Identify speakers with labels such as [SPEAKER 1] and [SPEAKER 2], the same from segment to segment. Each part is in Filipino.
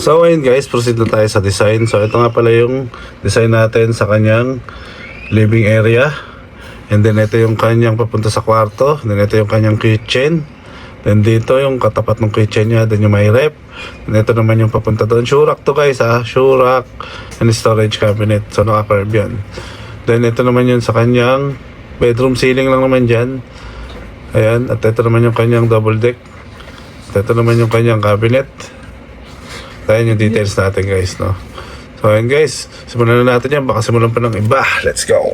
[SPEAKER 1] So ayun guys, proceed na tayo sa design. So ito nga pala yung design natin sa kanyang living area. And then ito yung kanyang papunta sa kwarto. Then ito yung kanyang kitchen. Then dito yung katapat ng kitchen niya. Then yung may rep. Then ito naman yung papunta doon. Shoe rack to guys ha. Shoe rack and storage cabinet. So naka-curve yan. Then ito naman yun sa kanyang bedroom ceiling lang naman dyan. Ayan. At ito naman yung kanyang double deck. At ito naman yung kanyang cabinet. Ayan yung details natin guys, no? So ayan guys, simulan na natin yan. Baka simulan pa ng iba. Let's go!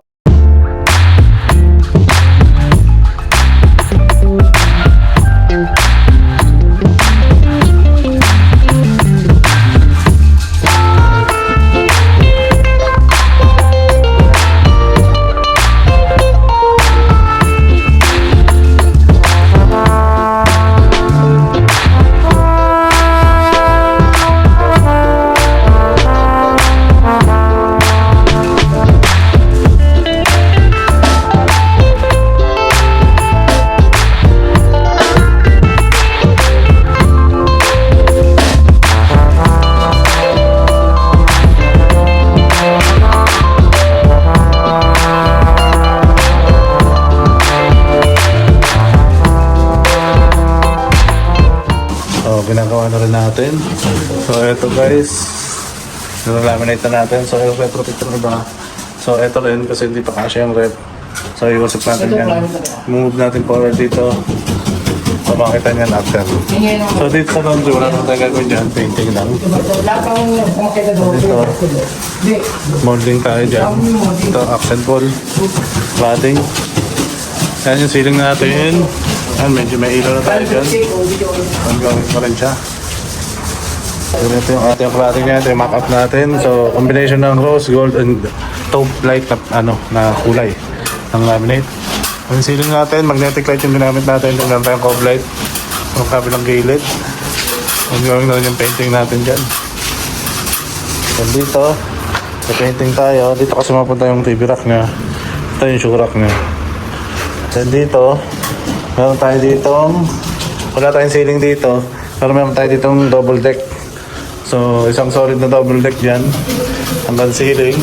[SPEAKER 1] Ginagawa na rin natin. So ito guys, nilalaminate na natin. So yung rep protector na ba? So ito rin kasi hindi pa kasya yung rep. So iwasap natin yan. Move natin forward dito. So makita nyan after. So dito sa laundry, wala naman tayo gagawin dyan. Painting lang. So dito, molding tayo dyan. Ito, accent wall. Cladding. Yan yung ceiling natin. Yan, medyo may ilaw na tayo dyan. Ongoing pa rin siya. So ito yung ating cladding niya. Ito yung mock-up natin. So combination ng rose, gold, and taupe light na kulay ng laminate. Yung ceiling natin, magnetic light yung ginamit natin. Tingnan tayong cove light. Yung kabilang gilid. Ongoing na rin yung painting natin dyan. So dito, sa painting tayo. Dito kasi mapunta yung TV rack niya. Ito yung shoe rack niya. Then dito, meron tayo ditong, wala tayong ceiling dito, pero meron tayo ditong double deck. So isang solid na double deck dyan hanggang ceiling.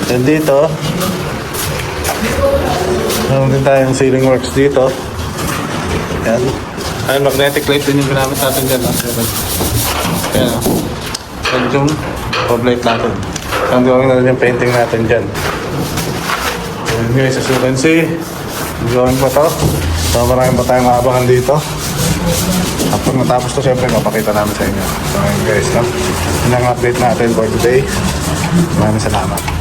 [SPEAKER 1] Then dito, meron din tayong ceiling works dito. Yan. Ayun, magnetic light din yung ginamit natin dyan. Yan. Yan yung cove light natin. Ang gawin na rin yung painting natin dyan. Yan guys, as you can see, gawin pa to. So maraming pa tayong aabangan dito. Kapag natapos to, syempre mapakita namin sa inyo. So guys, no? Yun ang update natin for today. Maraming salamat.